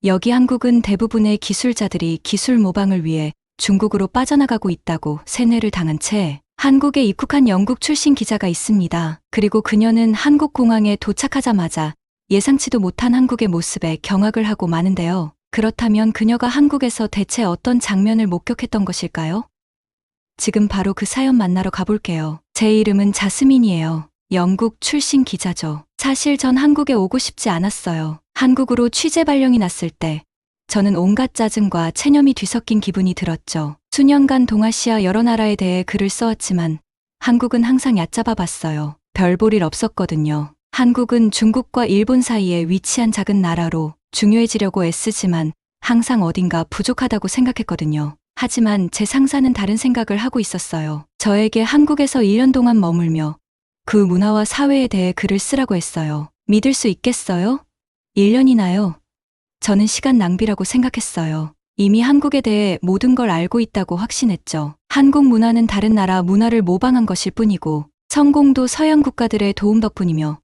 여기 한국은 대부분의 기술자들이 기술 모방을 위해 중국으로 빠져나가고 있다고 세뇌를 당한 채 한국에 입국한 영국 출신 기자가 있습니다. 그리고 그녀는 한국 공항에 도착하자마자 예상치도 못한 한국의 모습에 경악을 하고 마는데요. 그렇다면 그녀가 한국에서 대체 어떤 장면을 목격했던 것일까요? 지금 바로 그 사연 만나러 가볼게요. 제 이름은 자스민이에요. 영국 출신 기자죠. 사실 전 한국에 오고 싶지 않았어요. 한국으로 취재 발령이 났을 때 저는 온갖 짜증과 체념이 뒤섞인 기분이 들었죠. 수년간 동아시아 여러 나라에 대해 글을 써왔지만 한국은 항상 얕잡아 봤어요. 별 볼 일 없었거든요. 한국은 중국과 일본 사이에 위치한 작은 나라로 중요해지려고 애쓰지만 항상 어딘가 부족하다고 생각했거든요. 하지만 제 상사는 다른 생각을 하고 있었어요. 저에게 한국에서 1년 동안 머물며 그 문화와 사회에 대해 글을 쓰라고 했어요. 믿을 수 있겠어요? 1년이나요? 저는 시간 낭비라고 생각했어요. 이미 한국에 대해 모든 걸 알고 있다고 확신했죠. 한국 문화는 다른 나라 문화를 모방한 것일 뿐이고 성공도 서양 국가들의 도움 덕분이며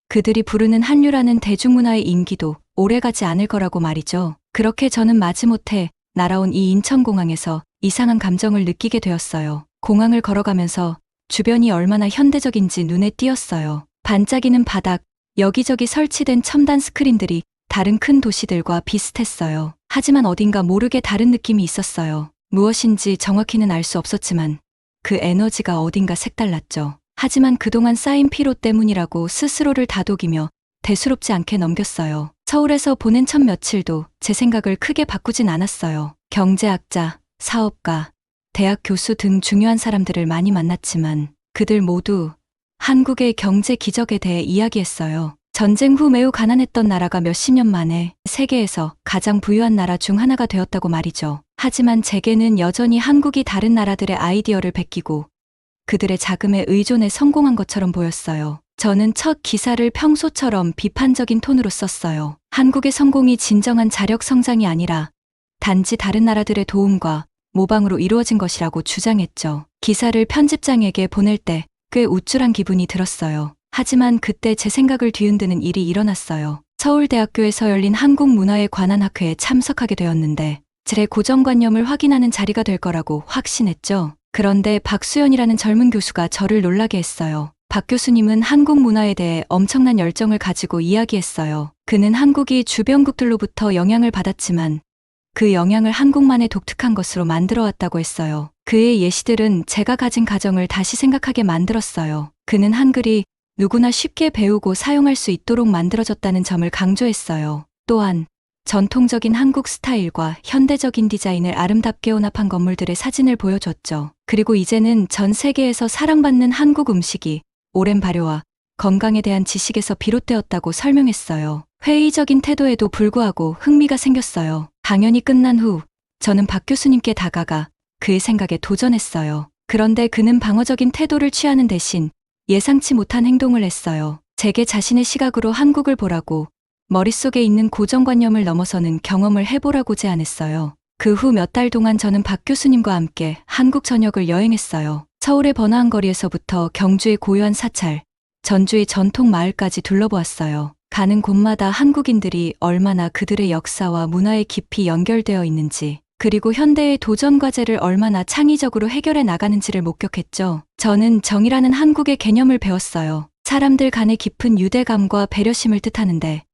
그들이 부르는 한류라는 대중문화의 인기도 오래가지 않을 거라고 말이죠. 그렇게 저는 마지못해 날아온 이 인천공항에서 이상한 감정을 느끼게 되었어요. 공항을 걸어가면서 주변이 얼마나 현대적인지 눈에 띄었어요. 반짝이는 바닥, 여기저기 설치된 첨단 스크린들이 다른 큰 도시들과 비슷했어요. 하지만 어딘가 모르게 다른 느낌이 있었어요. 무엇인지 정확히는 알 수 없었지만 그 에너지가 어딘가 색달랐죠. 하지만 그동안 쌓인 피로 때문이라고 스스로를 다독이며 대수롭지 않게 넘겼어요. 서울에서 보낸 첫 며칠도 제 생각을 크게 바꾸진 않았어요. 경제학자, 사업가, 대학 교수 등 중요한 사람들을 많이 만났지만 그들 모두 한국의 경제 기적에 대해 이야기했어요. 전쟁 후 매우 가난했던 나라가 몇십 년 만에 세계에서 가장 부유한 나라 중 하나가 되었다고 말이죠. 하지만 제게는 여전히 한국이 다른 나라들의 아이디어를 베끼고 그들의 자금에 의존해 성공한 것처럼 보였어요. 저는 첫 기사를 평소처럼 비판적인 톤으로 썼어요. 한국의 성공이 진정한 자력 성장이 아니라 단지 다른 나라들의 도움과 모방으로 이루어진 것이라고 주장했죠. 기사를 편집장에게 보낼 때 꽤 우쭐한 기분이 들었어요. 하지만 그때 제 생각을 뒤흔드는 일이 일어났어요. 서울대학교에서 열린 한국 문화에 관한 학회에 참석하게 되었는데 제 고정관념을 확인하는 자리가 될 거라고 확신했죠. 그런데 박수연이라는 젊은 교수가 저를 놀라게 했어요. 박 교수님은 한국 문화에 대해 엄청난 열정을 가지고 이야기했어요. 그는 한국이 주변국들로부터 영향을 받았지만 그 영향을 한국만의 독특한 것으로 만들어 왔다고 했어요. 그의 예시들은 제가 가진 가정을 다시 생각하게 만들었어요. 그는 한글이 누구나 쉽게 배우고 사용할 수 있도록 만들어졌다는 점을 강조했어요. 또한 전통적인 한국 스타일과 현대적인 디자인을 아름답게 혼합한 건물들의 사진을 보여줬죠. 그리고 이제는 전 세계에서 사랑받는 한국 음식이 오랜 발효와 건강에 대한 지식에서 비롯되었다고 설명했어요. 회의적인 태도에도 불구하고 흥미가 생겼어요. 강연이 끝난 후 저는 박 교수님께 다가가 그의 생각에 도전했어요. 그런데 그는 방어적인 태도를 취하는 대신 예상치 못한 행동을 했어요. 제게 자신의 시각으로 한국을 보라고 머릿속에 있는 고정관념을 넘어서는 경험을 해보라고 제안했어요. 그 후 몇 달 동안 저는 박 교수님과 함께 한국 전역을 여행했어요. 서울의 번화한 거리에서부터 경주의 고요한 사찰, 전주의 전통 마을까지 둘러보았어요. 가는 곳마다 한국인들이 얼마나 그들의 역사와 문화에 깊이 연결되어 있는지, 그리고 현대의 도전 과제를 얼마나 창의적으로 해결해 나가는지를 목격했죠. 저는 정이라는 한국의 개념을 배웠어요. 사람들 간의 깊은 유대감과 배려심을 뜻하는데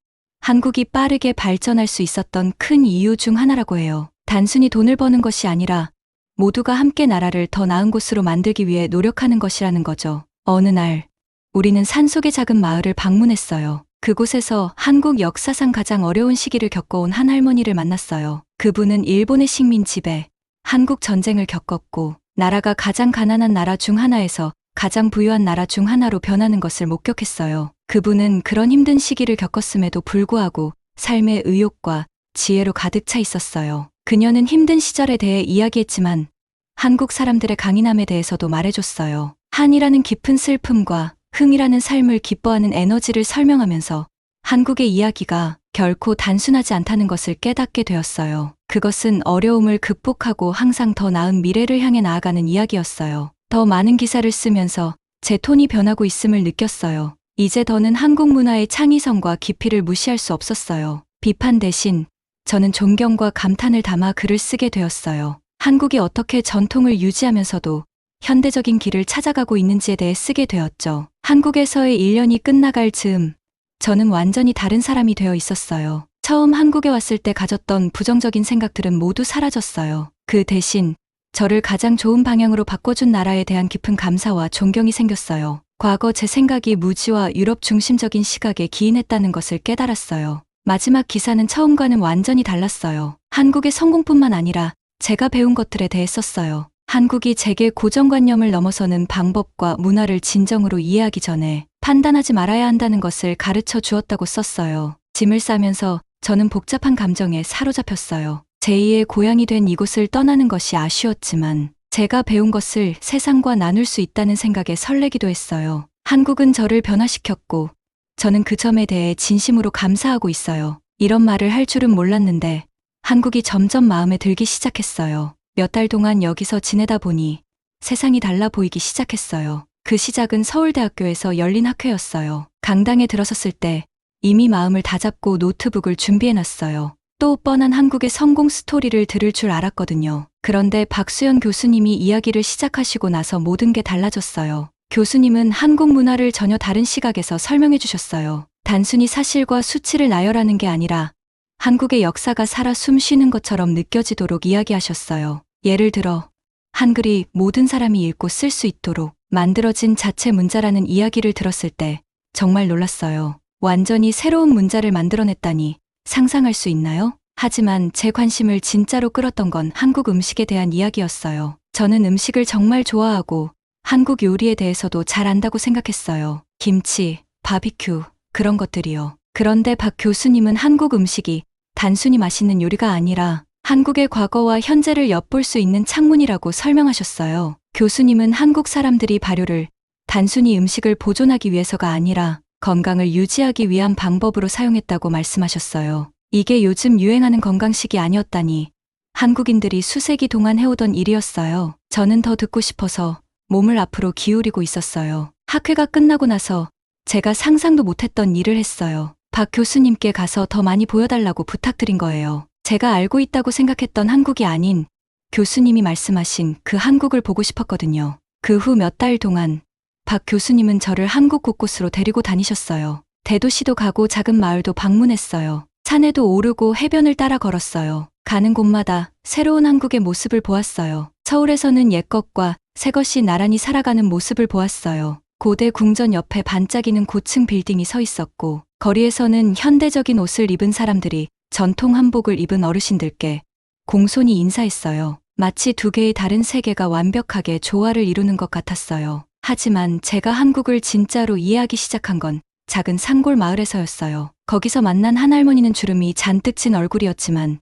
한국이 빠르게 발전할 수 있었던 큰 이유 중 하나라고 해요. 단순히 돈을 버는 것이 아니라 모두가 함께 나라를 더 나은 곳으로 만들기 위해 노력하는 것이라는 거죠. 어느 날 우리는 산속의 작은 마을을 방문했어요. 그곳에서 한국 역사상 가장 어려운 시기를 겪어온 한 할머니를 만났어요. 그분은 일본의 식민 지배, 한국 전쟁을 겪었고 나라가 가장 가난한 나라 중 하나에서 가장 부유한 나라 중 하나로 변하는 것을 목격했어요. 그분은 그런 힘든 시기를 겪었음에도 불구하고 삶의 의욕과 지혜로 가득 차 있었어요. 그녀는 힘든 시절에 대해 이야기했지만 한국 사람들의 강인함에 대해서도 말해줬어요. 한이라는 깊은 슬픔과 흥이라는 삶을 기뻐하는 에너지를 설명하면서 한국의 이야기가 결코 단순하지 않다는 것을 깨닫게 되었어요. 그것은 어려움을 극복하고 항상 더 나은 미래를 향해 나아가는 이야기였어요. 더 많은 기사를 쓰면서 제 톤이 변하고 있음을 느꼈어요. 이제 더는 한국 문화의 창의성과 깊이를 무시할 수 없었어요. 비판 대신 저는 존경과 감탄을 담아 글을 쓰게 되었어요. 한국이 어떻게 전통을 유지하면서도 현대적인 길을 찾아가고 있는지에 대해 쓰게 되었죠. 한국에서의 1년이 끝나갈 즈음, 저는 완전히 다른 사람이 되어 있었어요. 처음 한국에 왔을 때 가졌던 부정적인 생각들은 모두 사라졌어요. 그 대신 저를 가장 좋은 방향으로 바꿔준 나라에 대한 깊은 감사와 존경이 생겼어요. 과거 제 생각이 무지와 유럽 중심적인 시각에 기인했다는 것을 깨달았어요. 마지막 기사는 처음과는 완전히 달랐어요. 한국의 성공뿐만 아니라 제가 배운 것들에 대해 썼어요. 한국이 제게 고정관념을 넘어서는 방법과 문화를 진정으로 이해하기 전에 판단하지 말아야 한다는 것을 가르쳐 주었다고 썼어요. 짐을 싸면서 저는 복잡한 감정에 사로잡혔어요. 제2의 고향이 된 이곳을 떠나는 것이 아쉬웠지만 제가 배운 것을 세상과 나눌 수 있다는 생각에 설레기도 했어요. 한국은 저를 변화시켰고 저는 그 점에 대해 진심으로 감사하고 있어요. 이런 말을 할 줄은 몰랐는데 한국이 점점 마음에 들기 시작했어요. 몇 달 동안 여기서 지내다 보니 세상이 달라 보이기 시작했어요. 그 시작은 서울대학교에서 열린 학회였어요. 강당에 들어섰을 때 이미 마음을 다잡고 노트북을 준비해놨어요. 또 뻔한 한국의 성공 스토리를 들을 줄 알았거든요. 그런데 박수연 교수님이 이야기를 시작하시고 나서 모든 게 달라졌어요. 교수님은 한국 문화를 전혀 다른 시각에서 설명해 주셨어요. 단순히 사실과 수치를 나열하는 게 아니라 한국의 역사가 살아 숨쉬는 것처럼 느껴지도록 이야기하셨어요. 예를 들어 한글이 모든 사람이 읽고 쓸 수 있도록 만들어진 자체 문자라는 이야기를 들었을 때 정말 놀랐어요. 완전히 새로운 문자를 만들어냈다니 상상할 수 있나요? 하지만 제 관심을 진짜로 끌었던 건 한국 음식에 대한 이야기였어요. 저는 음식을 정말 좋아하고 한국 요리에 대해서도 잘 안다고 생각했어요. 김치, 바비큐, 그런 것들이요. 그런데 박 교수님은 한국 음식이 단순히 맛있는 요리가 아니라 한국의 과거와 현재를 엿볼 수 있는 창문이라고 설명하셨어요. 교수님은 한국 사람들이 발효를 단순히 음식을 보존하기 위해서가 아니라 건강을 유지하기 위한 방법으로 사용했다고 말씀하셨어요. 이게 요즘 유행하는 건강식이 아니었다니 한국인들이 수세기 동안 해오던 일이었어요. 저는 더 듣고 싶어서 몸을 앞으로 기울이고 있었어요. 학회가 끝나고 나서 제가 상상도 못했던 일을 했어요. 박 교수님께 가서 더 많이 보여달라고 부탁드린 거예요. 제가 알고 있다고 생각했던 한국이 아닌 교수님이 말씀하신 그 한국을 보고 싶었거든요. 그 후 몇 달 동안 박 교수님은 저를 한국 곳곳으로 데리고 다니셨어요. 대도시도 가고 작은 마을도 방문했어요. 산에도 오르고 해변을 따라 걸었어요. 가는 곳마다 새로운 한국의 모습을 보았어요. 서울에서는 옛것과 새것이 나란히 살아가는 모습을 보았어요. 고대 궁전 옆에 반짝이는 고층 빌딩이 서 있었고 거리에서는 현대적인 옷을 입은 사람들이 전통 한복을 입은 어르신들께 공손히 인사했어요. 마치 두 개의 다른 세계가 완벽하게 조화를 이루는 것 같았어요. 하지만 제가 한국을 진짜로 이해하기 시작한 건 작은 산골 마을에서였어요. 거기서 만난 한 할머니는 주름이 잔뜩 진 얼굴이었지만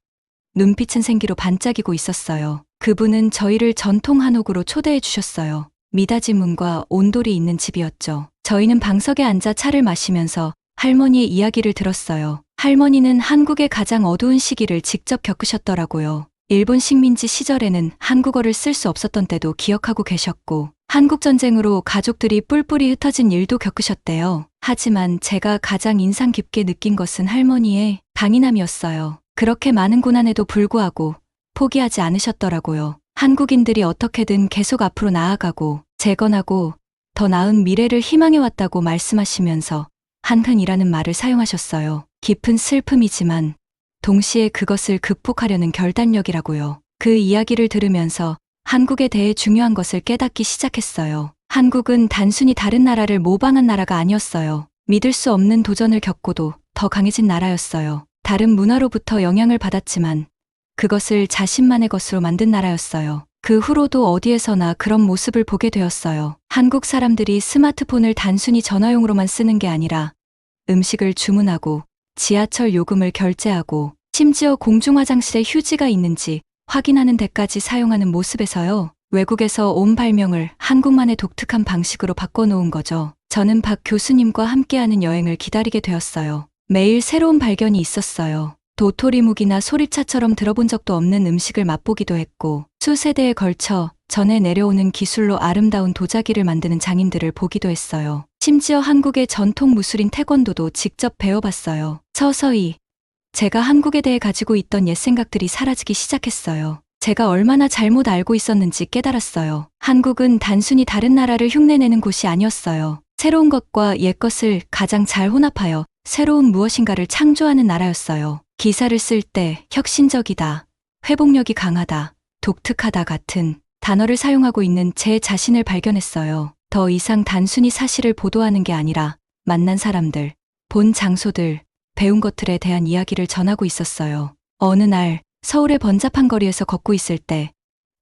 눈빛은 생기로 반짝이고 있었어요. 그분은 저희를 전통 한옥으로 초대해 주셨어요. 미닫이 문과 온돌이 있는 집이었죠. 저희는 방석에 앉아 차를 마시면서 할머니의 이야기를 들었어요. 할머니는 한국의 가장 어두운 시기를 직접 겪으셨더라고요. 일본 식민지 시절에는 한국어를 쓸 수 없었던 때도 기억하고 계셨고 한국전쟁으로 가족들이 뿔뿔이 흩어진 일도 겪으셨대요. 하지만 제가 가장 인상 깊게 느낀 것은 할머니의 강인함이었어요. 그렇게 많은 고난에도 불구하고 포기하지 않으셨더라고요. 한국인들이 어떻게든 계속 앞으로 나아가고 재건하고 더 나은 미래를 희망해왔다고 말씀하시면서 한흥이라는 말을 사용하셨어요. 깊은 슬픔이지만 동시에 그것을 극복하려는 결단력이라고요. 그 이야기를 들으면서 한국에 대해 중요한 것을 깨닫기 시작했어요. 한국은 단순히 다른 나라를 모방한 나라가 아니었어요. 믿을 수 없는 도전을 겪고도 더 강해진 나라였어요. 다른 문화로부터 영향을 받았지만 그것을 자신만의 것으로 만든 나라였어요. 그 후로도 어디에서나 그런 모습을 보게 되었어요. 한국 사람들이 스마트폰을 단순히 전화용으로만 쓰는 게 아니라 음식을 주문하고 지하철 요금을 결제하고 심지어 공중화장실에 휴지가 있는지 확인하는 데까지 사용하는 모습에서요. 외국에서 온 발명을 한국만의 독특한 방식으로 바꿔놓은 거죠. 저는 박 교수님과 함께하는 여행을 기다리게 되었어요. 매일 새로운 발견이 있었어요. 도토리묵이나 소리차처럼 들어본 적도 없는 음식을 맛보기도 했고 수세대에 걸쳐 전해 내려오는 기술로 아름다운 도자기를 만드는 장인들을 보기도 했어요. 심지어 한국의 전통 무술인 태권도도 직접 배워봤어요. 서서히 제가 한국에 대해 가지고 있던 옛 생각들이 사라지기 시작했어요. 제가 얼마나 잘못 알고 있었는지 깨달았어요. 한국은 단순히 다른 나라를 흉내내는 곳이 아니었어요. 새로운 것과 옛 것을 가장 잘 혼합하여 새로운 무엇인가를 창조하는 나라였어요. 기사를 쓸 때 혁신적이다, 회복력이 강하다, 독특하다 같은 단어를 사용하고 있는 제 자신을 발견했어요. 더 이상 단순히 사실을 보도하는 게 아니라 만난 사람들, 본 장소들, 배운 것들에 대한 이야기를 전하고 있었어요. 어느 날 서울의 번잡한 거리에서 걷고 있을 때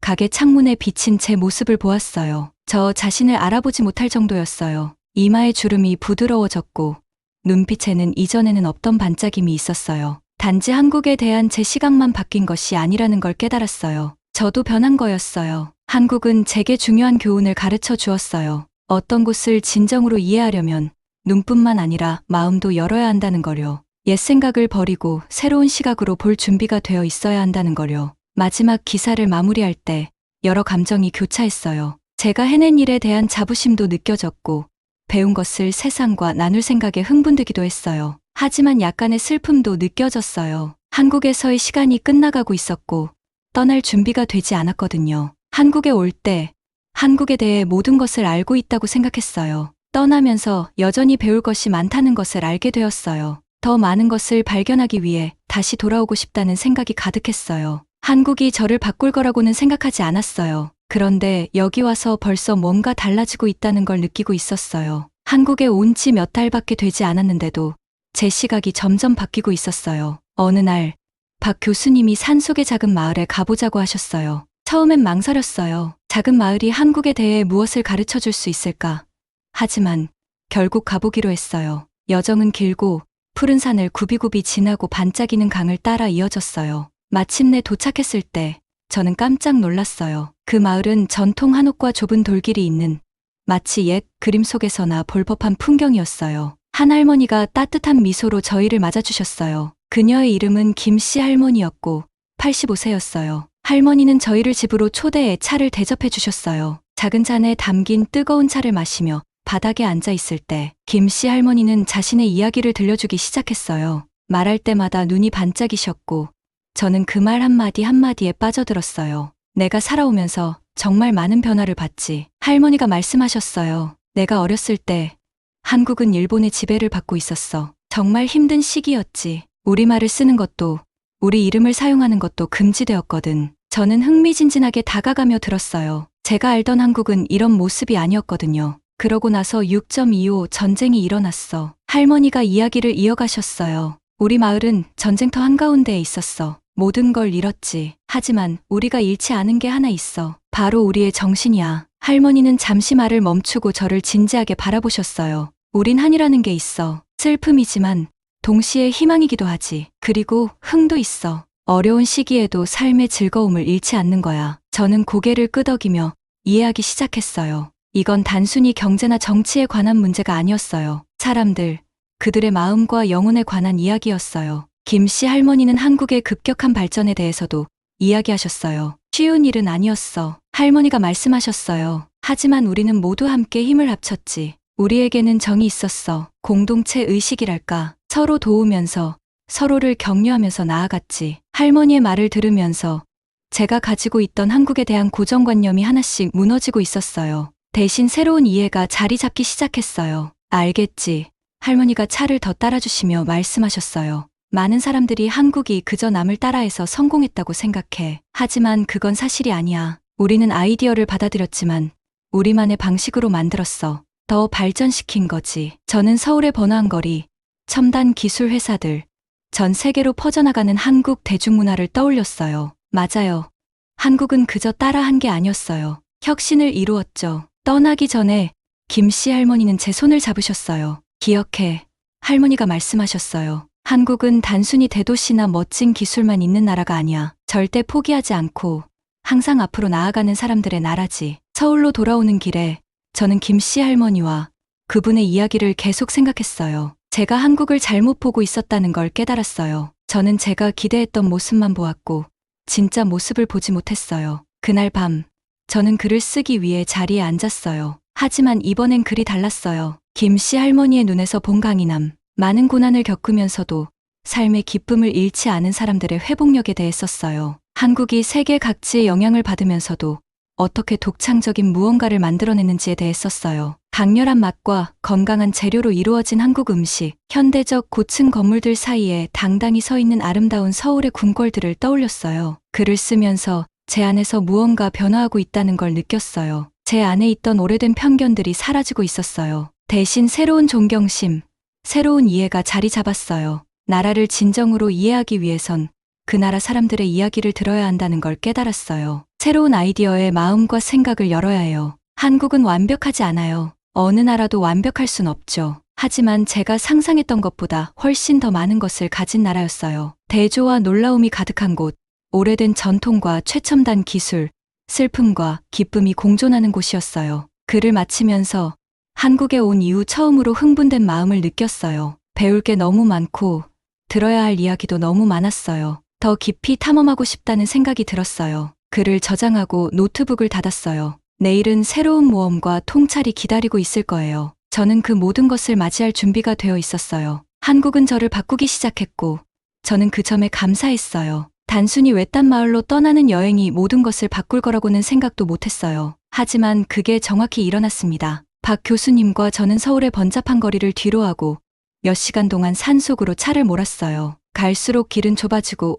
가게 창문에 비친 제 모습을 보았어요. 저 자신을 알아보지 못할 정도였어요. 이마의 주름이 부드러워졌고 눈빛에는 이전에는 없던 반짝임이 있었어요. 단지 한국에 대한 제 시각만 바뀐 것이 아니라는 걸 깨달았어요. 저도 변한 거였어요. 한국은 제게 중요한 교훈을 가르쳐 주었어요. 어떤 곳을 진정으로 이해하려면 눈뿐만 아니라 마음도 열어야 한다는 거요. 옛 생각을 버리고 새로운 시각으로 볼 준비가 되어 있어야 한다는 거요. 마지막 기사를 마무리할 때 여러 감정이 교차했어요. 제가 해낸 일에 대한 자부심도 느껴졌고 배운 것을 세상과 나눌 생각에 흥분되기도 했어요. 하지만 약간의 슬픔도 느껴졌어요. 한국에서의 시간이 끝나가고 있었고 떠날 준비가 되지 않았거든요. 한국에 올 때 한국에 대해 모든 것을 알고 있다고 생각했어요. 떠나면서 여전히 배울 것이 많다는 것을 알게 되었어요. 더 많은 것을 발견하기 위해 다시 돌아오고 싶다는 생각이 가득했어요. 한국이 저를 바꿀 거라고는 생각하지 않았어요. 그런데 여기 와서 벌써 뭔가 달라지고 있다는 걸 느끼고 있었어요. 한국에 온 지 몇 달밖에 되지 않았는데도 제 시각이 점점 바뀌고 있었어요. 어느 날 박 교수님이 산속의 작은 마을에 가보자고 하셨어요. 처음엔 망설였어요. 작은 마을이 한국에 대해 무엇을 가르쳐 줄 수 있을까? 하지만 결국 가보기로 했어요. 여정은 길고 푸른 산을 굽이굽이 지나고 반짝이는 강을 따라 이어졌어요. 마침내 도착했을 때 저는 깜짝 놀랐어요. 그 마을은 전통 한옥과 좁은 돌길이 있는 마치 옛 그림 속에서나 볼 법한 풍경이었어요. 한 할머니가 따뜻한 미소로 저희를 맞아주셨어요. 그녀의 이름은 김씨 할머니였고 85세였어요. 할머니는 저희를 집으로 초대해 차를 대접해 주셨어요. 작은 잔에 담긴 뜨거운 차를 마시며 바닥에 앉아 있을 때 김씨 할머니는 자신의 이야기를 들려주기 시작했어요. 말할 때마다 눈이 반짝이셨고 저는 그 말 한마디 한마디에 빠져들었어요. 내가 살아오면서 정말 많은 변화를 봤지. 할머니가 말씀하셨어요. 내가 어렸을 때 한국은 일본의 지배를 받고 있었어. 정말 힘든 시기였지. 우리말을 쓰는 것도 우리 이름을 사용하는 것도 금지되었거든. 저는 흥미진진하게 다가가며 들었어요. 제가 알던 한국은 이런 모습이 아니었거든요. 그러고 나서 6.25 전쟁이 일어났어. 할머니가 이야기를 이어가셨어요. 우리 마을은 전쟁터 한가운데에 있었어. 모든 걸 잃었지. 하지만 우리가 잃지 않은 게 하나 있어. 바로 우리의 정신이야. 할머니는 잠시 말을 멈추고 저를 진지하게 바라보셨어요. 우린 한이라는 게 있어. 슬픔이지만 동시에 희망이기도 하지. 그리고 흥도 있어. 어려운 시기에도 삶의 즐거움을 잃지 않는 거야. 저는 고개를 끄덕이며 이해하기 시작했어요. 이건 단순히 경제나 정치에 관한 문제가 아니었어요. 사람들, 그들의 마음과 영혼에 관한 이야기였어요. 김씨 할머니는 한국의 급격한 발전에 대해서도 이야기하셨어요. 쉬운 일은 아니었어. 할머니가 말씀하셨어요. 하지만 우리는 모두 함께 힘을 합쳤지. 우리에게는 정이 있었어. 공동체 의식이랄까. 서로 도우면서 서로를 격려하면서 나아갔지. 할머니의 말을 들으면서 제가 가지고 있던 한국에 대한 고정관념이 하나씩 무너지고 있었어요. 대신 새로운 이해가 자리 잡기 시작했어요. 알겠지. 할머니가 차를 더 따라주시며 말씀하셨어요. 많은 사람들이 한국이 그저 남을 따라해서 성공했다고 생각해. 하지만 그건 사실이 아니야. 우리는 아이디어를 받아들였지만 우리만의 방식으로 만들었어. 더 발전시킨 거지. 저는 서울의 번화한 거리, 첨단 기술 회사들, 전 세계로 퍼져나가는 한국 대중문화를 떠올렸어요. 맞아요. 한국은 그저 따라한 게 아니었어요. 혁신을 이루었죠. 떠나기 전에 김씨 할머니는 제 손을 잡으셨어요. 기억해. 할머니가 말씀하셨어요. 한국은 단순히 대도시나 멋진 기술만 있는 나라가 아니야. 절대 포기하지 않고 항상 앞으로 나아가는 사람들의 나라지. 서울로 돌아오는 길에 저는 김씨 할머니와 그분의 이야기를 계속 생각했어요. 제가 한국을 잘못 보고 있었다는 걸 깨달았어요. 저는 제가 기대했던 모습만 보았고 진짜 모습을 보지 못했어요. 그날 밤 저는 글을 쓰기 위해 자리에 앉았어요. 하지만 이번엔 글이 달랐어요. 김씨 할머니의 눈에서 본 강인함. 많은 고난을 겪으면서도 삶의 기쁨을 잃지 않은 사람들의 회복력에 대해 썼어요. 한국이 세계 각지의 영향을 받으면서도 어떻게 독창적인 무언가를 만들어내는지에 대해 썼어요. 강렬한 맛과 건강한 재료로 이루어진 한국 음식, 현대적 고층 건물들 사이에 당당히 서 있는 아름다운 서울의 궁궐들을 떠올렸어요. 글을 쓰면서 제 안에서 무언가 변화하고 있다는 걸 느꼈어요. 제 안에 있던 오래된 편견들이 사라지고 있었어요. 대신 새로운 존경심, 새로운 이해가 자리 잡았어요. 나라를 진정으로 이해하기 위해선 그 나라 사람들의 이야기를 들어야 한다는 걸 깨달았어요. 새로운 아이디어에 마음과 생각을 열어야 해요. 한국은 완벽하지 않아요. 어느 나라도 완벽할 순 없죠. 하지만 제가 상상했던 것보다 훨씬 더 많은 것을 가진 나라였어요. 대조와 놀라움이 가득한 곳, 오래된 전통과 최첨단 기술, 슬픔과 기쁨이 공존하는 곳이었어요. 글을 마치면서 한국에 온 이후 처음으로 흥분된 마음을 느꼈어요. 배울 게 너무 많고 들어야 할 이야기도 너무 많았어요. 더 깊이 탐험하고 싶다는 생각이 들었어요. 글을 저장하고 노트북을 닫았어요. 내일은 새로운 모험과 통찰이 기다리고 있을 거예요. 저는 그 모든 것을 맞이할 준비가 되어 있었어요. 한국은 저를 바꾸기 시작했고 저는 그 점에 감사했어요. 단순히 외딴 마을로 떠나는 여행이 모든 것을 바꿀 거라고는 생각도 못했어요. 하지만 그게 정확히 일어났습니다. 박 교수님과 저는 서울의 번잡한 거리를 뒤로하고 몇 시간 동안 산속으로 차를 몰았어요. 갈수록 길은 좁아지고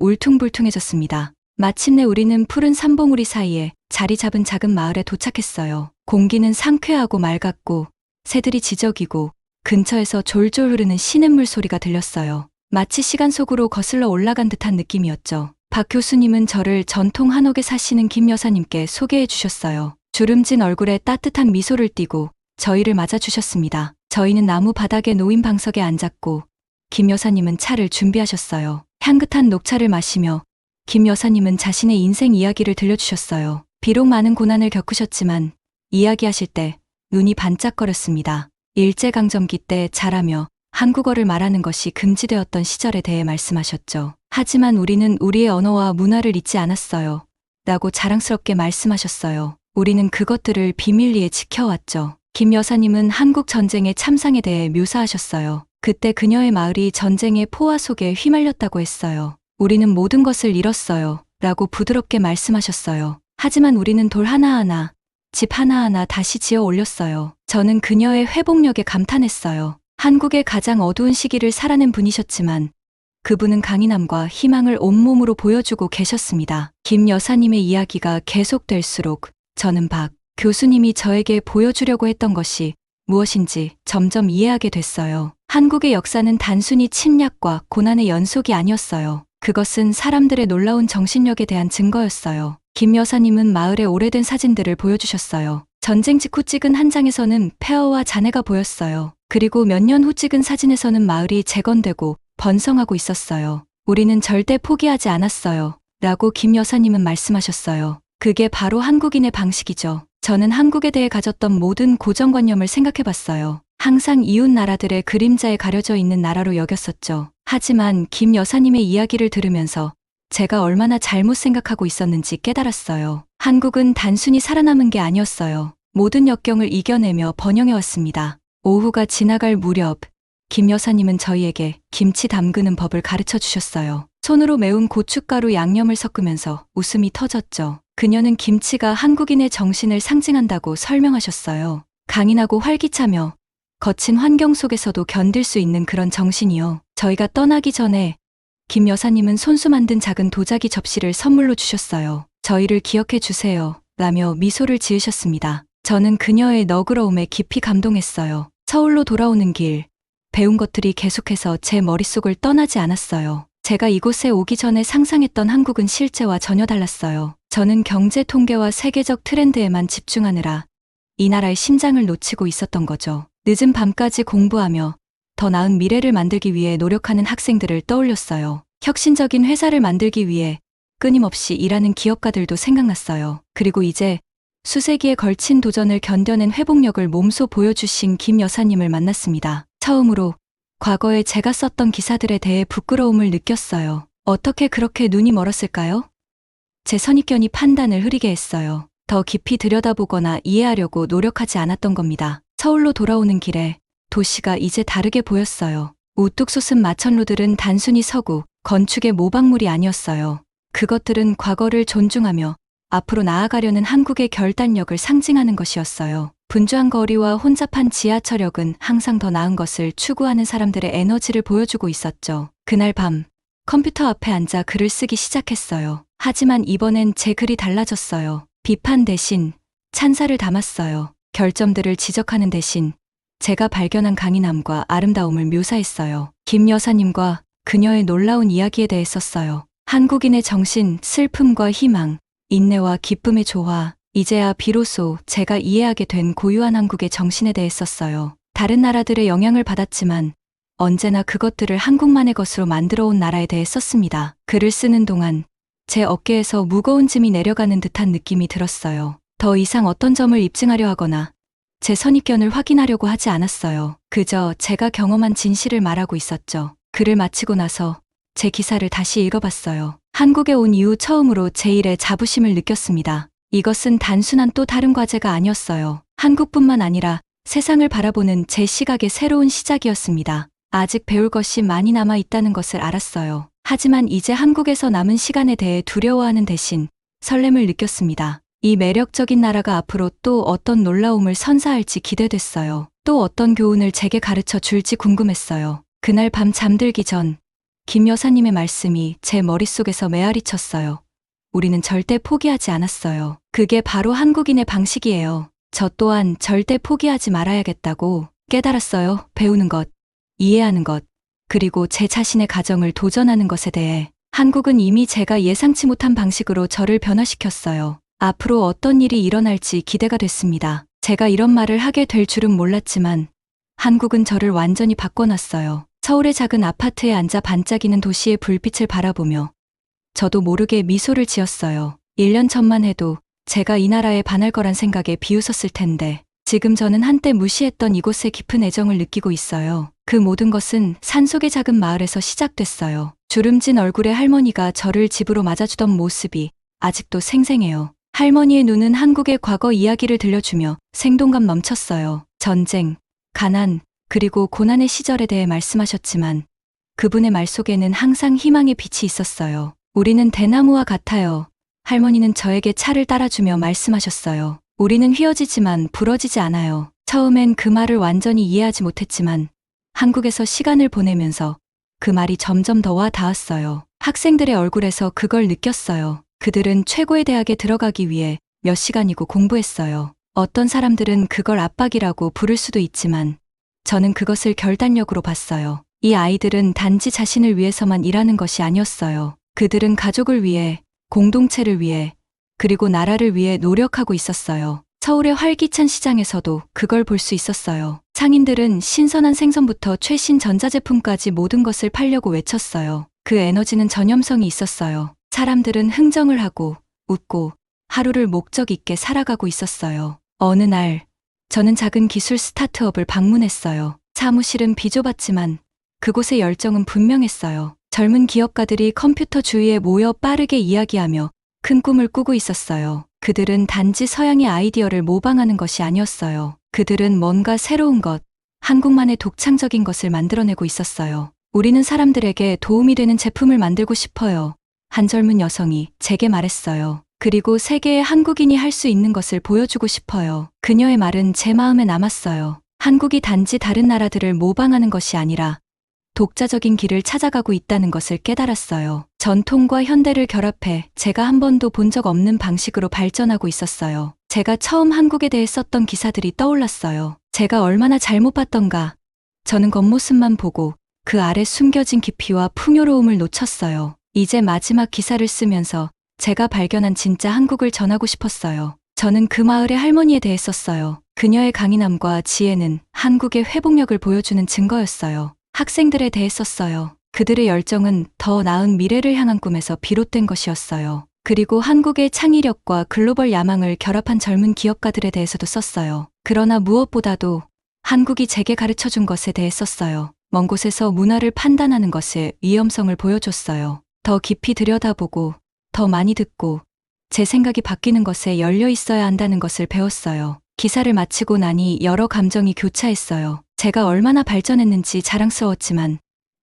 울퉁불퉁해졌습니다. 마침내 우리는 푸른 삼봉우리 사이에 자리 잡은 작은 마을에 도착했어요. 공기는 상쾌하고 맑았고 새들이 지저귀고 근처에서 졸졸 흐르는 시냇물 소리가 들렸어요. 마치 시간 속으로 거슬러 올라간 듯한 느낌이었죠. 박 교수님은 저를 전통 한옥에 사시는 김 여사님께 소개해 주셨어요. 주름진 얼굴에 따뜻한 미소를 띠고 저희를 맞아주셨습니다. 저희는 나무 바닥에 놓인 방석에 앉았고 김 여사님은 차를 준비하셨어요. 향긋한 녹차를 마시며 김 여사님은 자신의 인생 이야기를 들려주셨어요. 비록 많은 고난을 겪으셨지만 이야기하실 때 눈이 반짝거렸습니다. 일제강점기 때 자라며 한국어를 말하는 것이 금지되었던 시절에 대해 말씀하셨죠. 하지만 우리는 우리의 언어와 문화를 잊지 않았어요. 라고 자랑스럽게 말씀하셨어요. 우리는 그것들을 비밀리에 지켜왔죠. 김 여사님은 한국 전쟁의 참상에 대해 묘사하셨어요. 그때 그녀의 마을이 전쟁의 포화 속에 휘말렸다고 했어요. 우리는 모든 것을 잃었어요. 라고 부드럽게 말씀하셨어요. 하지만 우리는 돌 하나하나, 집 하나하나 다시 지어 올렸어요. 저는 그녀의 회복력에 감탄했어요. 한국의 가장 어두운 시기를 살아낸 분이셨지만 그분은 강인함과 희망을 온몸으로 보여주고 계셨습니다. 김 여사님의 이야기가 계속될수록 저는 박 교수님이 저에게 보여주려고 했던 것이 무엇인지 점점 이해하게 됐어요. 한국의 역사는 단순히 침략과 고난의 연속이 아니었어요. 그것은 사람들의 놀라운 정신력에 대한 증거였어요. 김 여사님은 마을의 오래된 사진들을 보여주셨어요. 전쟁 직후 찍은 한 장에서는 폐허와 잔해가 보였어요. 그리고 몇 년 후 찍은 사진에서는 마을이 재건되고 번성하고 있었어요. 우리는 절대 포기하지 않았어요. 라고 김 여사님은 말씀하셨어요. 그게 바로 한국인의 방식이죠. 저는 한국에 대해 가졌던 모든 고정관념을 생각해봤어요. 항상 이웃 나라들의 그림자에 가려져 있는 나라로 여겼었죠. 하지만 김 여사님의 이야기를 들으면서 제가 얼마나 잘못 생각하고 있었는지 깨달았어요. 한국은 단순히 살아남은 게 아니었어요. 모든 역경을 이겨내며 번영해왔습니다. 오후가 지나갈 무렵 김 여사님은 저희에게 김치 담그는 법을 가르쳐 주셨어요. 손으로 매운 고춧가루 양념을 섞으면서 웃음이 터졌죠. 그녀는 김치가 한국인의 정신을 상징한다고 설명하셨어요. 강인하고 활기차며 거친 환경 속에서도 견딜 수 있는 그런 정신이요. 저희가 떠나기 전에 김 여사님은 손수 만든 작은 도자기 접시를 선물로 주셨어요. 저희를 기억해 주세요. 라며 미소를 지으셨습니다. 저는 그녀의 너그러움에 깊이 감동했어요. 서울로 돌아오는 길, 배운 것들이 계속해서 제 머릿속을 떠나지 않았어요. 제가 이곳에 오기 전에 상상했던 한국은 실제와 전혀 달랐어요. 저는 경제 통계와 세계적 트렌드에만 집중하느라 이 나라의 심장을 놓치고 있었던 거죠. 늦은 밤까지 공부하며 더 나은 미래를 만들기 위해 노력하는 학생들을 떠올렸어요. 혁신적인 회사를 만들기 위해 끊임없이 일하는 기업가들도 생각났어요. 그리고 이제 수세기에 걸친 도전을 견뎌낸 회복력을 몸소 보여주신 김 여사님을 만났습니다. 처음으로 과거에 제가 썼던 기사들에 대해 부끄러움을 느꼈어요. 어떻게 그렇게 눈이 멀었을까요? 제 선입견이 판단을 흐리게 했어요. 더 깊이 들여다보거나 이해하려고 노력하지 않았던 겁니다. 서울로 돌아오는 길에 도시가 이제 다르게 보였어요. 우뚝 솟은 마천루들은 단순히 서구, 건축의 모방물이 아니었어요. 그것들은 과거를 존중하며 앞으로 나아가려는 한국의 결단력을 상징하는 것이었어요. 분주한 거리와 혼잡한 지하철역은 항상 더 나은 것을 추구하는 사람들의 에너지를 보여주고 있었죠. 그날 밤 컴퓨터 앞에 앉아 글을 쓰기 시작했어요. 하지만 이번엔 제 글이 달라졌어요. 비판 대신 찬사를 담았어요. 결점들을 지적하는 대신 제가 발견한 강인함과 아름다움을 묘사했어요. 김 여사님과 그녀의 놀라운 이야기에 대해 썼어요. 한국인의 정신, 슬픔과 희망, 인내와 기쁨의 조화, 이제야 비로소 제가 이해하게 된 고유한 한국의 정신에 대해 썼어요. 다른 나라들의 영향을 받았지만 언제나 그것들을 한국만의 것으로 만들어 온 나라에 대해 썼습니다. 글을 쓰는 동안 제 어깨에서 무거운 짐이 내려가는 듯한 느낌이 들었어요. 더 이상 어떤 점을 입증하려 하거나 제 선입견을 확인하려고 하지 않았어요. 그저 제가 경험한 진실을 말하고 있었죠. 글을 마치고 나서 제 기사를 다시 읽어봤어요. 한국에 온 이후 처음으로 제 일에 자부심을 느꼈습니다. 이것은 단순한 또 다른 과제가 아니었어요. 한국뿐만 아니라 세상을 바라보는 제 시각의 새로운 시작이었습니다. 아직 배울 것이 많이 남아 있다는 것을 알았어요. 하지만 이제 한국에서 남은 시간에 대해 두려워하는 대신 설렘을 느꼈습니다. 이 매력적인 나라가 앞으로 또 어떤 놀라움을 선사할지 기대됐어요. 또 어떤 교훈을 제게 가르쳐 줄지 궁금했어요. 그날 밤 잠들기 전 김 여사님의 말씀이 제 머릿속에서 메아리 쳤어요. 우리는 절대 포기하지 않았어요. 그게 바로 한국인의 방식이에요. 저 또한 절대 포기하지 말아야겠다고 깨달았어요. 배우는 것, 이해하는 것, 그리고 제 자신의 가정을 도전하는 것에 대해 한국은 이미 제가 예상치 못한 방식으로 저를 변화시켰어요. 앞으로 어떤 일이 일어날지 기대가 됐습니다. 제가 이런 말을 하게 될 줄은 몰랐지만 한국은 저를 완전히 바꿔놨어요. 서울의 작은 아파트에 앉아 반짝이는 도시의 불빛을 바라보며 저도 모르게 미소를 지었어요. 1년 전만 해도 제가 이 나라에 반할 거란 생각에 비웃었을 텐데 지금 저는 한때 무시했던 이곳에 깊은 애정을 느끼고 있어요. 그 모든 것은 산속의 작은 마을에서 시작됐어요. 주름진 얼굴의 할머니가 저를 집으로 맞아주던 모습이 아직도 생생해요. 할머니의 눈은 한국의 과거 이야기를 들려주며 생동감 넘쳤어요. 전쟁, 가난, 그리고 고난의 시절에 대해 말씀하셨지만 그분의 말 속에는 항상 희망의 빛이 있었어요. 우리는 대나무와 같아요. 할머니는 저에게 차를 따라주며 말씀하셨어요. 우리는 휘어지지만 부러지지 않아요. 처음엔 그 말을 완전히 이해하지 못했지만 한국에서 시간을 보내면서 그 말이 점점 더 와 닿았어요. 학생들의 얼굴에서 그걸 느꼈어요. 그들은 최고의 대학에 들어가기 위해 몇 시간이고 공부했어요. 어떤 사람들은 그걸 압박이라고 부를 수도 있지만 저는 그것을 결단력으로 봤어요. 이 아이들은 단지 자신을 위해서만 일하는 것이 아니었어요. 그들은 가족을 위해, 공동체를 위해, 그리고 나라를 위해 노력하고 있었어요. 서울의 활기찬 시장에서도 그걸 볼 수 있었어요. 상인들은 신선한 생선부터 최신 전자제품까지 모든 것을 팔려고 외쳤어요. 그 에너지는 전염성이 있었어요. 사람들은 흥정을 하고 웃고 하루를 목적 있게 살아가고 있었어요. 어느 날 저는 작은 기술 스타트업을 방문했어요. 사무실은 비좁았지만 그곳의 열정은 분명했어요. 젊은 기업가들이 컴퓨터 주위에 모여 빠르게 이야기하며 큰 꿈을 꾸고 있었어요. 그들은 단지 서양의 아이디어를 모방하는 것이 아니었어요. 그들은 뭔가 새로운 것, 한국만의 독창적인 것을 만들어내고 있었어요. 우리는 사람들에게 도움이 되는 제품을 만들고 싶어요. 한 젊은 여성이 제게 말했어요. 그리고 세계의 한국인이 할 수 있는 것을 보여주고 싶어요. 그녀의 말은 제 마음에 남았어요. 한국이 단지 다른 나라들을 모방하는 것이 아니라 독자적인 길을 찾아가고 있다는 것을 깨달았어요. 전통과 현대를 결합해 제가 한 번도 본 적 없는 방식으로 발전하고 있었어요. 제가 처음 한국에 대해 썼던 기사들이 떠올랐어요. 제가 얼마나 잘못 봤던가. 저는 겉모습만 보고 그 아래 숨겨진 깊이와 풍요로움을 놓쳤어요. 이제 마지막 기사를 쓰면서 제가 발견한 진짜 한국을 전하고 싶었어요. 저는 그 마을의 할머니에 대해 썼어요. 그녀의 강인함과 지혜는 한국의 회복력을 보여주는 증거였어요. 학생들에 대해 썼어요. 그들의 열정은 더 나은 미래를 향한 꿈에서 비롯된 것이었어요. 그리고 한국의 창의력과 글로벌 야망을 결합한 젊은 기업가들에 대해서도 썼어요. 그러나 무엇보다도 한국이 제게 가르쳐준 것에 대해 썼어요. 먼 곳에서 문화를 판단하는 것의 위험성을 보여줬어요. 더 깊이 들여다보고 더 많이 듣고 제 생각이 바뀌는 것에 열려 있어야 한다는 것을 배웠어요. 기사를 마치고 나니 여러 감정이 교차했어요. 제가 얼마나 발전했는지 자랑스러웠지만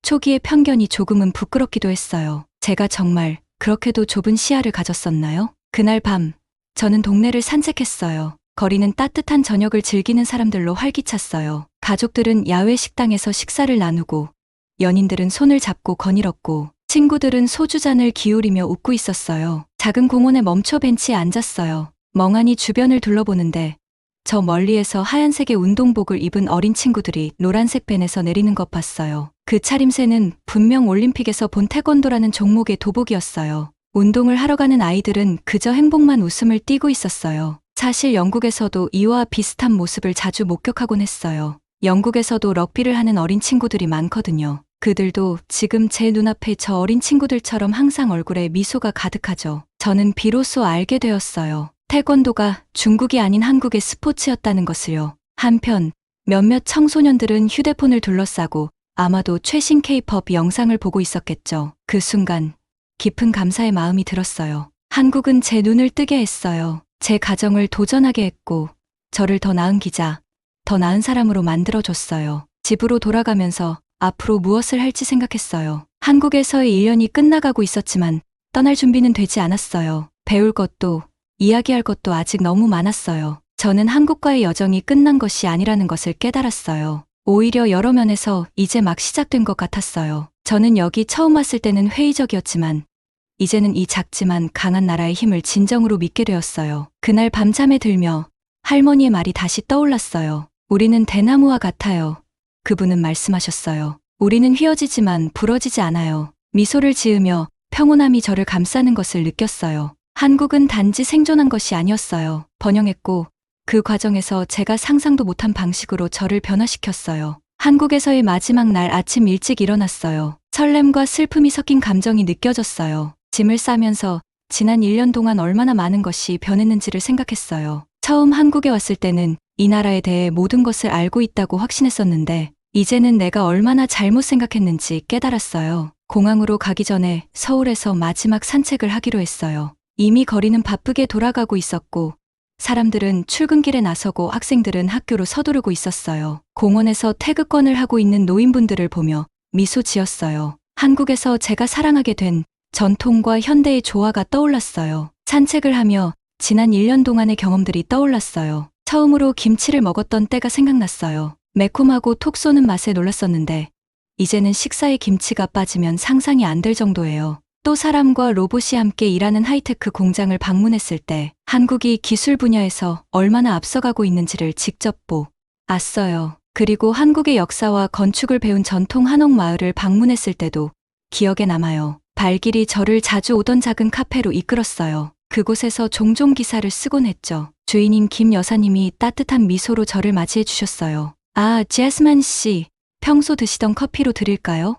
초기의 편견이 조금은 부끄럽기도 했어요. 제가 정말 그렇게도 좁은 시야를 가졌었나요? 그날 밤, 저는 동네를 산책했어요. 거리는 따뜻한 저녁을 즐기는 사람들로 활기찼어요. 가족들은 야외 식당에서 식사를 나누고, 연인들은 손을 잡고 거닐었고, 친구들은 소주잔을 기울이며 웃고 있었어요. 작은 공원의 멈춰 벤치에 앉았어요. 멍하니 주변을 둘러보는데, 저 멀리에서 하얀색의 운동복을 입은 어린 친구들이 노란색 밴에서 내리는 것 봤어요. 그 차림새는 분명 올림픽에서 본 태권도라는 종목의 도복이었어요. 운동을 하러 가는 아이들은 그저 행복만 웃음을 띠고 있었어요. 사실 영국에서도 이와 비슷한 모습을 자주 목격하곤 했어요. 영국에서도 럭비를 하는 어린 친구들이 많거든요. 그들도 지금 제 눈앞에 저 어린 친구들처럼 항상 얼굴에 미소가 가득하죠. 저는 비로소 알게 되었어요. 태권도가 중국이 아닌 한국의 스포츠였다는 것을요. 한편 몇몇 청소년들은 휴대폰을 둘러싸고 아마도 최신 K-팝 영상을 보고 있었겠죠. 그 순간 깊은 감사의 마음이 들었어요. 한국은 제 눈을 뜨게 했어요. 제 가정을 도전하게 했고 저를 더 나은 기자, 더 나은 사람으로 만들어줬어요. 집으로 돌아가면서 앞으로 무엇을 할지 생각했어요. 한국에서의 1년이 끝나가고 있었지만 떠날 준비는 되지 않았어요. 배울 것도 이야기할 것도 아직 너무 많았어요. 저는 한국과의 여정이 끝난 것이 아니라는 것을 깨달았어요. 오히려 여러 면에서 이제 막 시작된 것 같았어요. 저는 여기 처음 왔을 때는 회의적이었지만 이제는 이 작지만 강한 나라의 힘을 진정으로 믿게 되었어요. 그날 밤잠에 들며 할머니의 말이 다시 떠올랐어요. 우리는 대나무와 같아요. 그분은 말씀하셨어요. 우리는 휘어지지만 부러지지 않아요. 미소를 지으며 평온함이 저를 감싸는 것을 느꼈어요. 한국은 단지 생존한 것이 아니었어요. 번영했고 그 과정에서 제가 상상도 못한 방식으로 저를 변화시켰어요. 한국에서의 마지막 날 아침 일찍 일어났어요. 설렘과 슬픔이 섞인 감정이 느껴졌어요. 짐을 싸면서 지난 1년 동안 얼마나 많은 것이 변했는지를 생각했어요. 처음 한국에 왔을 때는 이 나라에 대해 모든 것을 알고 있다고 확신했었는데 이제는 내가 얼마나 잘못 생각했는지 깨달았어요. 공항으로 가기 전에 서울에서 마지막 산책을 하기로 했어요. 이미 거리는 바쁘게 돌아가고 있었고 사람들은 출근길에 나서고 학생들은 학교로 서두르고 있었어요. 공원에서 태극권을 하고 있는 노인분들을 보며 미소 지었어요. 한국에서 제가 사랑하게 된 전통과 현대의 조화가 떠올랐어요. 산책을 하며 지난 1년 동안의 경험들이 떠올랐어요. 처음으로 김치를 먹었던 때가 생각났어요. 매콤하고 톡 쏘는 맛에 놀랐었는데 이제는 식사에 김치가 빠지면 상상이 안 될 정도예요. 또 사람과 로봇이 함께 일하는 하이테크 공장을 방문했을 때 한국이 기술 분야에서 얼마나 앞서가고 있는지를 직접 보았어요. 그리고 한국의 역사와 건축을 배운 전통 한옥마을을 방문했을 때도 기억에 남아요. 발길이 저를 자주 오던 작은 카페로 이끌었어요. 그곳에서 종종 기사를 쓰곤 했죠. 주인인 김 여사님이 따뜻한 미소로 저를 맞이해 주셨어요. 아, 제스만 씨, 평소 드시던 커피로 드릴까요?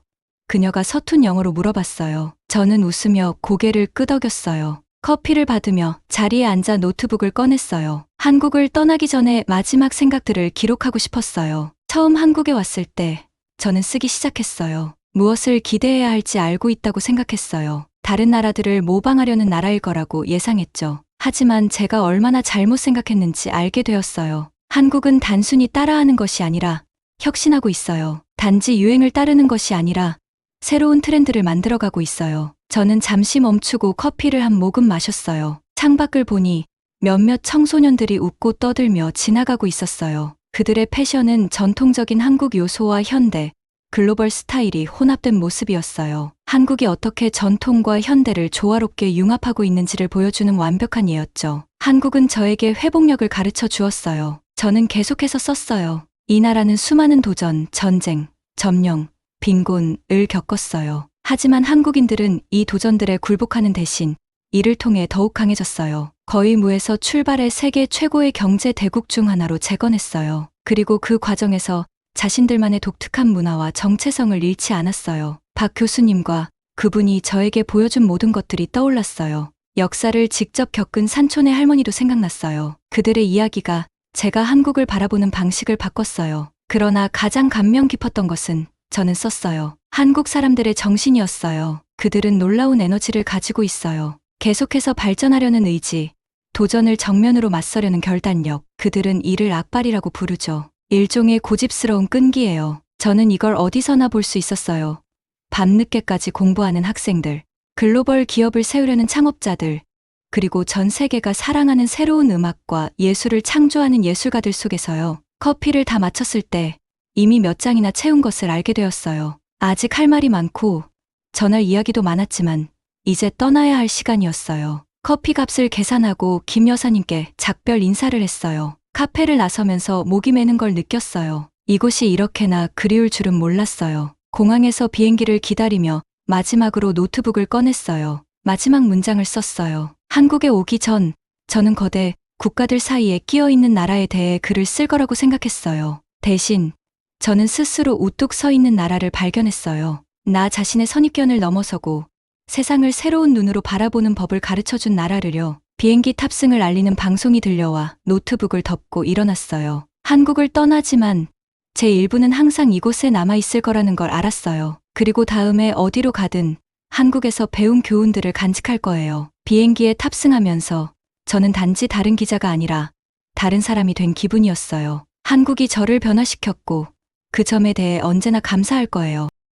그녀가 서툰 영어로 물어봤어요. 저는 웃으며 고개를 끄덕였어요. 커피를 받으며 자리에 앉아 노트북을 꺼냈어요. 한국을 떠나기 전에 마지막 생각들을 기록하고 싶었어요. 처음 한국에 왔을 때 저는 쓰기 시작했어요. 무엇을 기대해야 할지 알고 있다고 생각했어요. 다른 나라들을 모방하려는 나라일 거라고 예상했죠. 하지만 제가 얼마나 잘못 생각했는지 알게 되었어요. 한국은 단순히 따라하는 것이 아니라 혁신하고 있어요. 단지 유행을 따르는 것이 아니라 새로운 트렌드를 만들어가고 있어요. 저는 잠시 멈추고 커피를 한 모금 마셨어요. 창밖을 보니 몇몇 청소년들이 웃고 떠들며 지나가고 있었어요. 그들의 패션은 전통적인 한국 요소와 현대, 글로벌 스타일이 혼합된 모습이었어요. 한국이 어떻게 전통과 현대를 조화롭게 융합하고 있는지를 보여주는 완벽한 예였죠. 한국은 저에게 회복력을 가르쳐 주었어요. 저는 계속해서 썼어요. 이 나라는 수많은 도전, 전쟁, 점령, 빈곤을 겪었어요. 하지만 한국인들은 이 도전들에 굴복하는 대신 이를 통해 더욱 강해졌어요. 거의 무에서 출발해 세계 최고의 경제 대국 중 하나로 재건했어요. 그리고 그 과정에서 자신들만의 독특한 문화와 정체성을 잃지 않았어요. 박 교수님과 그분이 저에게 보여준 모든 것들이 떠올랐어요. 역사를 직접 겪은 산촌의 할머니도 생각났어요. 그들의 이야기가 제가 한국을 바라보는 방식을 바꿨어요. 그러나 가장 감명 깊었던 것은 저는 썼어요. 한국 사람들의 정신이었어요. 그들은 놀라운 에너지를 가지고 있어요. 계속해서 발전하려는 의지, 도전을 정면으로 맞서려는 결단력, 그들은 이를 악발이라고 부르죠. 일종의 고집스러운 끈기예요. 저는 이걸 어디서나 볼 수 있었어요. 밤늦게까지 공부하는 학생들, 글로벌 기업을 세우려는 창업자들, 그리고 전 세계가 사랑하는 새로운 음악과 예술을 창조하는 예술가들 속에서요. 커피를 다 마쳤을 때 이미 몇 장이나 채운 것을 알게 되었어요. 아직 할 말이 많고 전할 이야기도 많았지만 이제 떠나야 할 시간이었어요. 커피 값을 계산하고 김 여사님께 작별 인사를 했어요. 카페를 나서면서 목이 메는 걸 느꼈어요. 이곳이 이렇게나 그리울 줄은 몰랐어요. 공항에서 비행기를 기다리며 마지막으로 노트북을 꺼냈어요. 마지막 문장을 썼어요. 한국에 오기 전 저는 거대 국가들 사이에 끼어 있는 나라에 대해 글을 쓸 거라고 생각했어요. 대신 저는 스스로 우뚝 서 있는 나라를 발견했어요. 나 자신의 선입견을 넘어서고 세상을 새로운 눈으로 바라보는 법을 가르쳐준 나라를요. 비행기 탑승을 알리는 방송이 들려와 노트북을 덮고 일어났어요. 한국을 떠나지만 제 일부는 항상 이곳에 남아있을 거라는 걸 알았어요. 그리고 다음에 어디로 가든 한국에서 배운 교훈들을 간직할 거예요. 비행기에 탑승하면서 저는 단지 다른 기자가 아니라 다른 사람이 된 기분이었어요. 한국이 저를 변화시켰고 그 점에 대해 언제나 감사할 거예요.